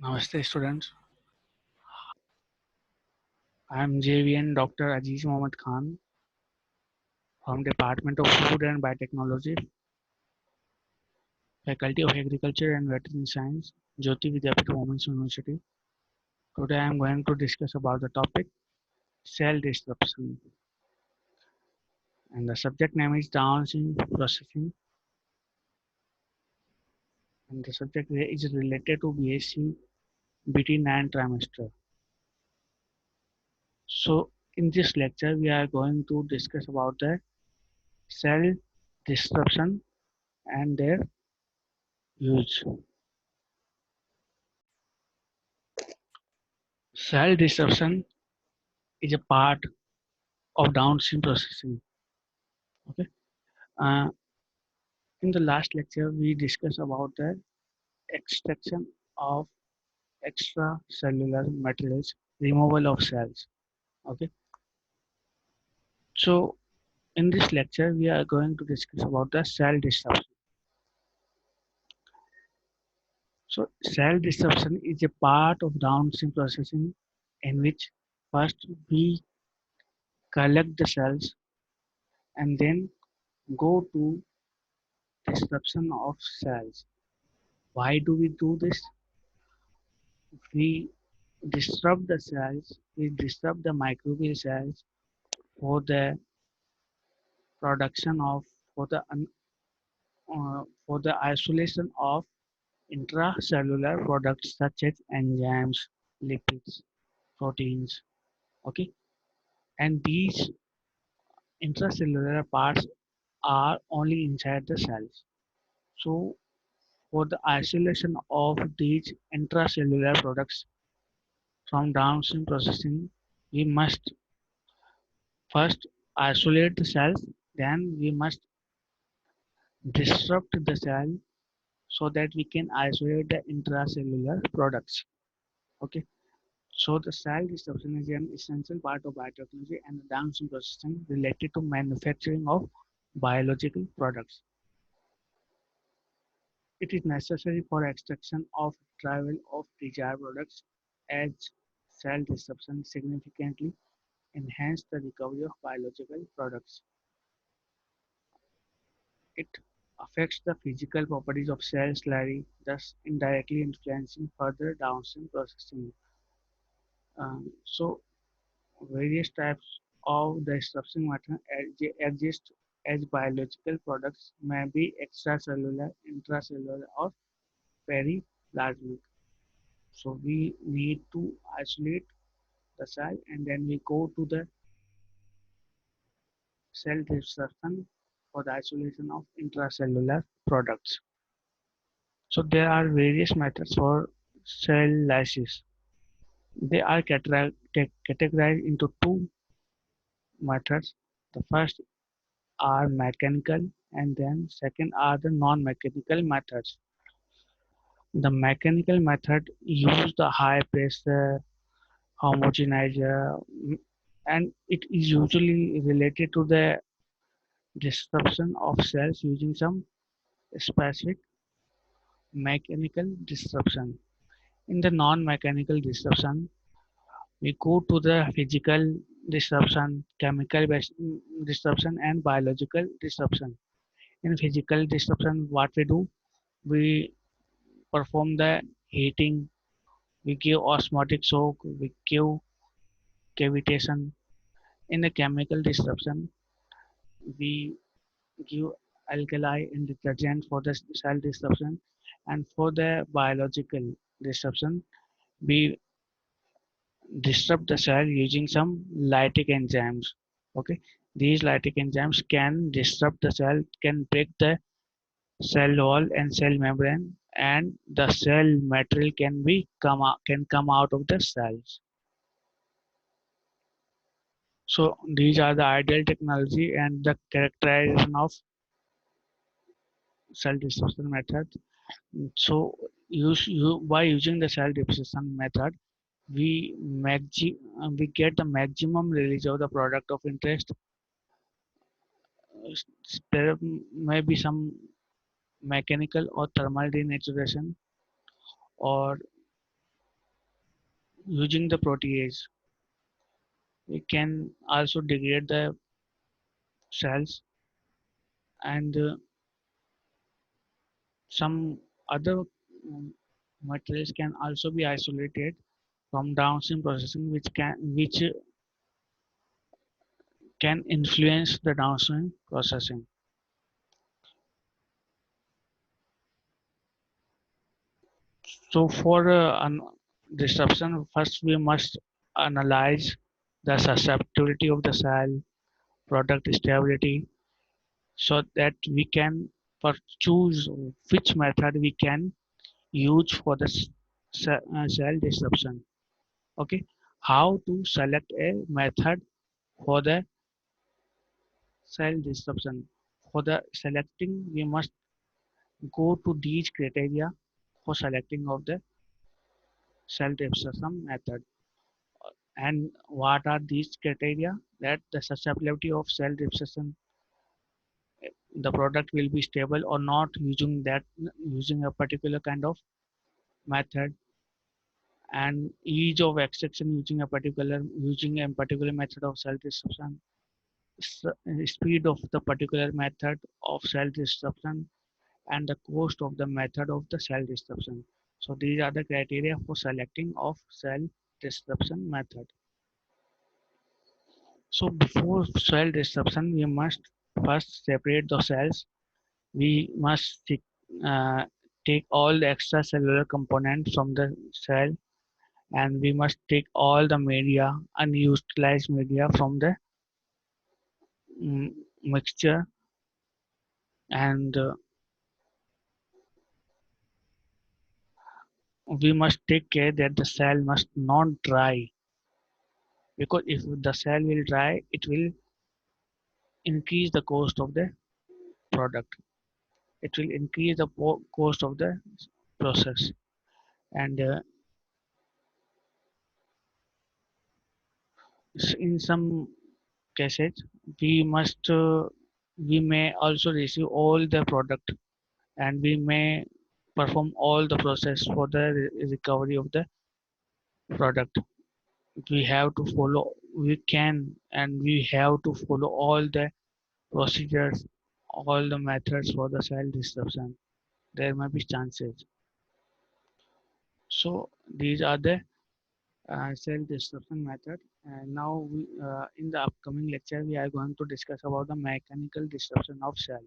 Namaste students. I am JVN Dr. Aziz Mohammed Khan from Department of Food and Biotechnology, Faculty of Agriculture and Veterinary Science, Jyoti Vidyapith Women's University. Today I am going to discuss about the topic cell disruption, and the subject name is downstream processing, and the subject is related to BSc BT9 trimester. So in this lecture we are going to discuss about the cell disruption and their use. Cell disruption is a part of downstream processing. Okay. Uh, in the last lecture, we discussed about the extraction of extracellular materials, removal of cells. Okay. So in this lecture, we are going to discuss about the cell disruption. So cell disruption is a part of downstream processing in which first we collect the cells and then go to disruption of cells. Why do we do this? We disrupt the cells, we disrupt the microbial cells for the production of for the for the isolation of intracellular products such as enzymes, lipids, proteins. Okay, and these intracellular parts are only inside the cells. So for the isolation of these intracellular products from downstream processing, we must first isolate the cells, then we must disrupt the cell so that we can isolate the intracellular products. Okay, so the cell disruption is an essential part of biotechnology and the downstream processing related to manufacturing of biological products. It is necessary for extraction of travel of desired products as cell disruption significantly enhance the recovery of biological products. It affects the physical properties of cell slurry, thus indirectly influencing further downstream processing. So, various types of disruption matter exist as biological products may be extracellular, intracellular, or periplasmic. So, we need to isolate the cell and then we go to the cell disruption for the isolation of intracellular products. So there are various methods for cell lysis. They are categorized into two methods. The first are mechanical and then second are the non-mechanical methods. The mechanical method use the high pressure homogenizer and it is usually related to the disruption of cells using some specific mechanical disruption. In the non-mechanical disruption, we go to the physical disruption, chemical disruption, and biological disruption. In physical disruption, what we do, we perform the heating, we give osmotic shock, we give cavitation. In the chemical disruption, we give alkali and detergent for the cell disruption, and for the biological disruption, we disrupt the cell using some lytic enzymes. Okay, these lytic enzymes can disrupt the cell, can break the cell wall and cell membrane, and the cell material can come out of the cells. So these are the ideal technology and the characterization of cell disruption method. So by using the cell disruption method, we get the maximum release of the product of interest. There may be some mechanical or thermal denaturation or Using the protease, we can also degrade the cells, and some other materials can also be isolated from downstream processing, which can influence the downstream processing. So for disruption, first we must analyze the susceptibility of the cell, product stability, so that we can choose which method we can use for the cell disruption. Okay, how to select a method for the cell disruption? For the selecting, we must go to these criteria for selecting of the cell disruption method. And what are these criteria? That the susceptibility of cell disruption, the product will be stable or not using a particular kind of method, and ease of extraction using a particular method of cell disruption, speed of the particular method of cell disruption, and the cost of the method of the cell disruption. So these are the criteria for selecting of cell disruption method. So before cell disruption, we must first separate the cells. We must uh, take all the extracellular components from the cell, and we must take all the media, unutilized media from the mixture, and we must take care that the cell must not dry, because if the cell will dry, it will increase the cost of the product. It will increase the cost of the process. And in some cases, we must we may also receive all the product, and we may perform all the process for the recovery of the product. We have to follow, we can and we have to follow all the procedures, all the methods for the cell disruption. There may be chances. So these are the cell disruption method. And now in the upcoming lecture, we are going to discuss about the mechanical disruption of cell.